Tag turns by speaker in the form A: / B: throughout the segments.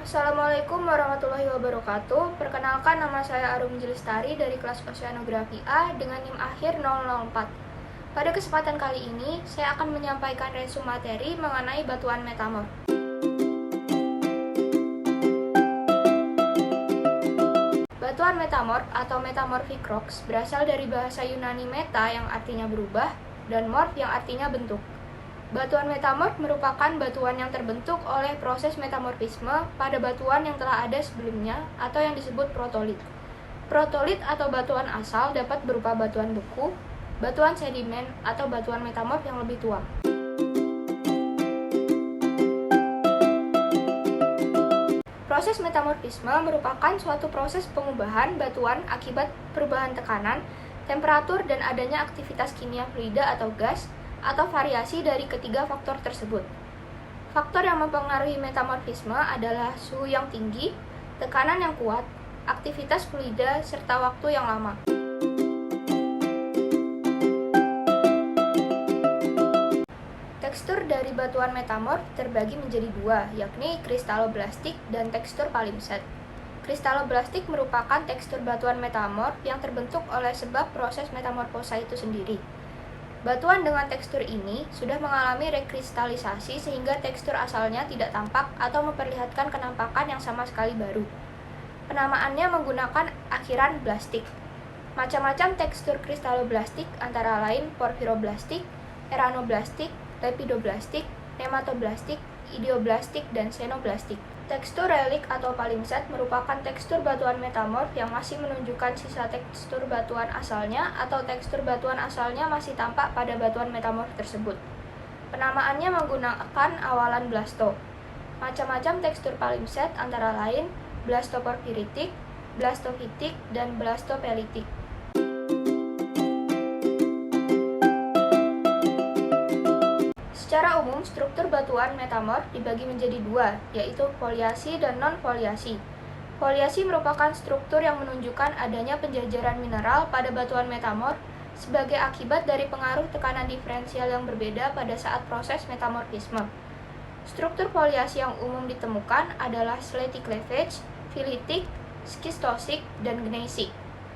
A: Assalamualaikum warahmatullahi wabarakatuh. Perkenalkan, nama saya Arum Jilistari dari kelas Oceanografi A dengan NIM akhir 004. Pada kesempatan kali ini, saya akan menyampaikan resume materi mengenai batuan metamorf. Batuan metamorf atau metamorphic rocks berasal dari bahasa Yunani meta yang artinya berubah dan morph yang artinya bentuk. Batuan metamorf merupakan batuan yang terbentuk oleh proses metamorfisme pada batuan yang telah ada sebelumnya atau yang disebut protolit. Protolit atau batuan asal dapat berupa batuan beku, batuan sedimen, atau batuan metamorf yang lebih tua. Proses metamorfisme merupakan suatu proses pengubahan batuan akibat perubahan tekanan, temperatur, dan adanya aktivitas kimia fluida atau gas, atau variasi dari ketiga faktor tersebut. Faktor yang mempengaruhi metamorfisme adalah suhu yang tinggi, tekanan yang kuat, aktivitas fluida, serta waktu yang lama. Tekstur dari batuan metamorf terbagi menjadi dua, yakni kristaloblastik dan tekstur palimpsest. Kristaloblastik merupakan tekstur batuan metamorf yang terbentuk oleh sebab proses metamorfosa itu sendiri. Batuan dengan tekstur ini sudah mengalami rekristalisasi sehingga tekstur asalnya tidak tampak atau memperlihatkan kenampakan yang sama sekali baru. Penamaannya menggunakan akhiran blastik. Macam-macam tekstur kristaloblastik antara lain porfiroblastik, eranoblastik, lepidoblastik, nematoblastik, idioblastik, dan xenoblastik. Tekstur relik atau palimpsest merupakan tekstur batuan metamorf yang masih menunjukkan sisa tekstur batuan asalnya atau tekstur batuan asalnya masih tampak pada batuan metamorf tersebut. Penamaannya menggunakan awalan blasto. Macam-macam tekstur palimpsest antara lain blastoporfiritik, blastofitik, dan blastopelitik. Secara umum, struktur batuan metamorf dibagi menjadi dua, yaitu foliasi dan non-foliasi. Foliasi merupakan struktur yang menunjukkan adanya penjajaran mineral pada batuan metamorf sebagai akibat dari pengaruh tekanan diferensial yang berbeda pada saat proses metamorfisme. Struktur foliasi yang umum ditemukan adalah slaty cleavage, filitik, schistosik, dan gneisik.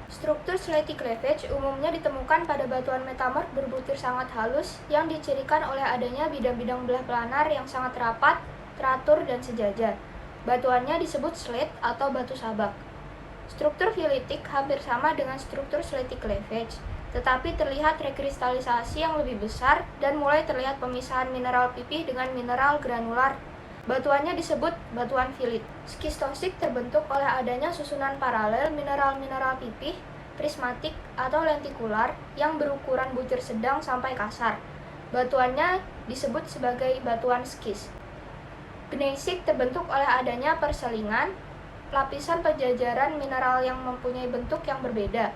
A: Struktur slaty cleavage umumnya ditemukan pada batuan metamorf berbutir sangat halus yang dicirikan oleh adanya bidang-bidang belah planar yang sangat rapat, teratur, dan sejajar. Batuannya disebut slate atau batu sabak. Struktur filitik hampir sama dengan struktur slaty cleavage, tetapi terlihat rekristalisasi yang lebih besar dan mulai terlihat pemisahan mineral pipih dengan mineral granular. Batuannya disebut batuan filit. Schistosik terbentuk oleh adanya susunan paralel mineral-mineral pipih, prismatik, atau lentikular yang berukuran butir sedang sampai kasar. Batuannya disebut sebagai batuan schist. Gneisik terbentuk oleh adanya perselingan, lapisan penjajaran mineral yang mempunyai bentuk yang berbeda,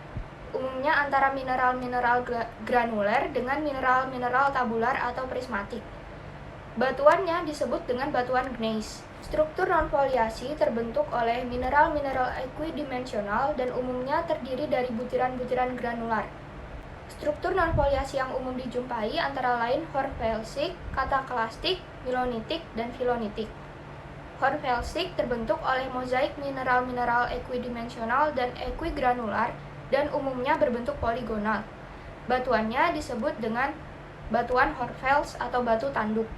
A: umumnya antara mineral-mineral granuler dengan mineral-mineral tabular atau prismatik. Batuannya disebut dengan batuan gneiss. Struktur non-foliasi terbentuk oleh mineral-mineral equidimensional dan umumnya terdiri dari butiran-butiran granular. Struktur non-foliasi yang umum dijumpai antara lain hornfelsik, kataklastik, milonitik, dan filonitik. Hornfelsik terbentuk oleh mozaik mineral-mineral equidimensional dan equigranular dan umumnya berbentuk poligonal. Batuannya disebut dengan batuan Hornfels atau batu tanduk.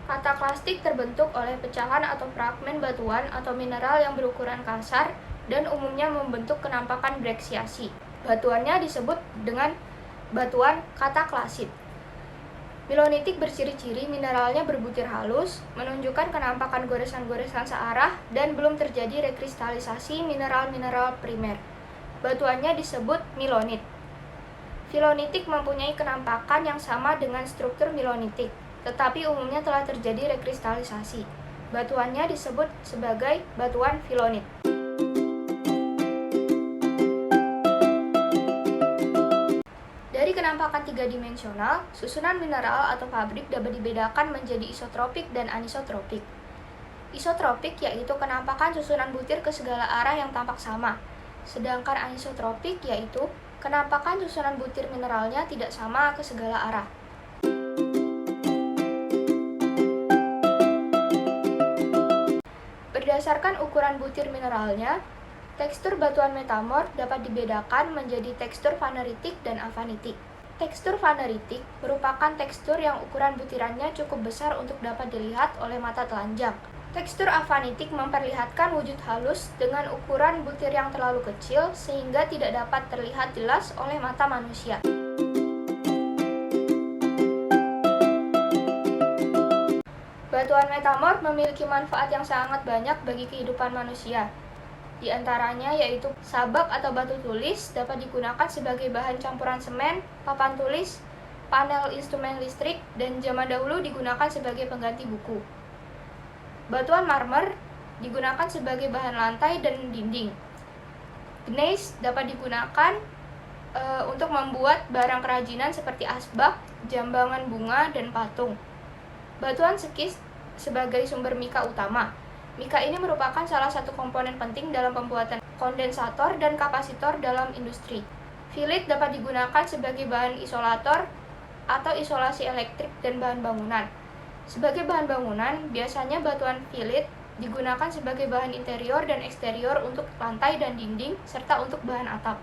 A: Kataklastik terbentuk oleh pecahan atau fragmen batuan atau mineral yang berukuran kasar dan umumnya membentuk kenampakan breksiasi. Batuannya disebut dengan batuan kataklasit. Milonitik berciri-ciri mineralnya berbutir halus, menunjukkan kenampakan goresan-goresan searah dan belum terjadi rekristalisasi mineral-mineral primer. Batuannya disebut milonit. Filonitik mempunyai kenampakan yang sama dengan struktur milonitik, tetapi umumnya telah terjadi rekristalisasi. Batuannya disebut sebagai batuan filonit. Dari kenampakan tiga dimensional, susunan mineral atau fabrik dapat dibedakan menjadi isotropik dan anisotropik. Isotropik yaitu kenampakan susunan butir ke segala arah yang tampak sama, sedangkan anisotropik yaitu kenampakan susunan butir mineralnya tidak sama ke segala arah. Berdasarkan ukuran butir mineralnya, tekstur batuan metamorf dapat dibedakan menjadi tekstur vaneritik dan avanitik. Tekstur vaneritik merupakan tekstur yang ukuran butirannya cukup besar untuk dapat dilihat oleh mata telanjang. Tekstur avanitik memperlihatkan wujud halus dengan ukuran butir yang terlalu kecil sehingga tidak dapat terlihat jelas oleh mata manusia. Batuan metamorf memiliki manfaat yang sangat banyak bagi kehidupan manusia. Di antaranya yaitu sabak atau batu tulis dapat digunakan sebagai bahan campuran semen, papan tulis, panel instrumen listrik, dan zaman dahulu digunakan sebagai pengganti buku. Batuan marmer digunakan sebagai bahan lantai dan dinding. Gneiss dapat digunakan untuk membuat barang kerajinan seperti asbak, jambangan bunga, dan patung. Batuan sekis sebagai sumber mika utama. Mika ini merupakan salah satu komponen penting dalam pembuatan kondensator dan kapasitor dalam industri. Filit dapat digunakan sebagai bahan isolator atau isolasi elektrik dan bahan bangunan. Sebagai bahan bangunan, biasanya batuan filit digunakan sebagai bahan interior dan eksterior untuk lantai dan dinding, serta untuk bahan atap.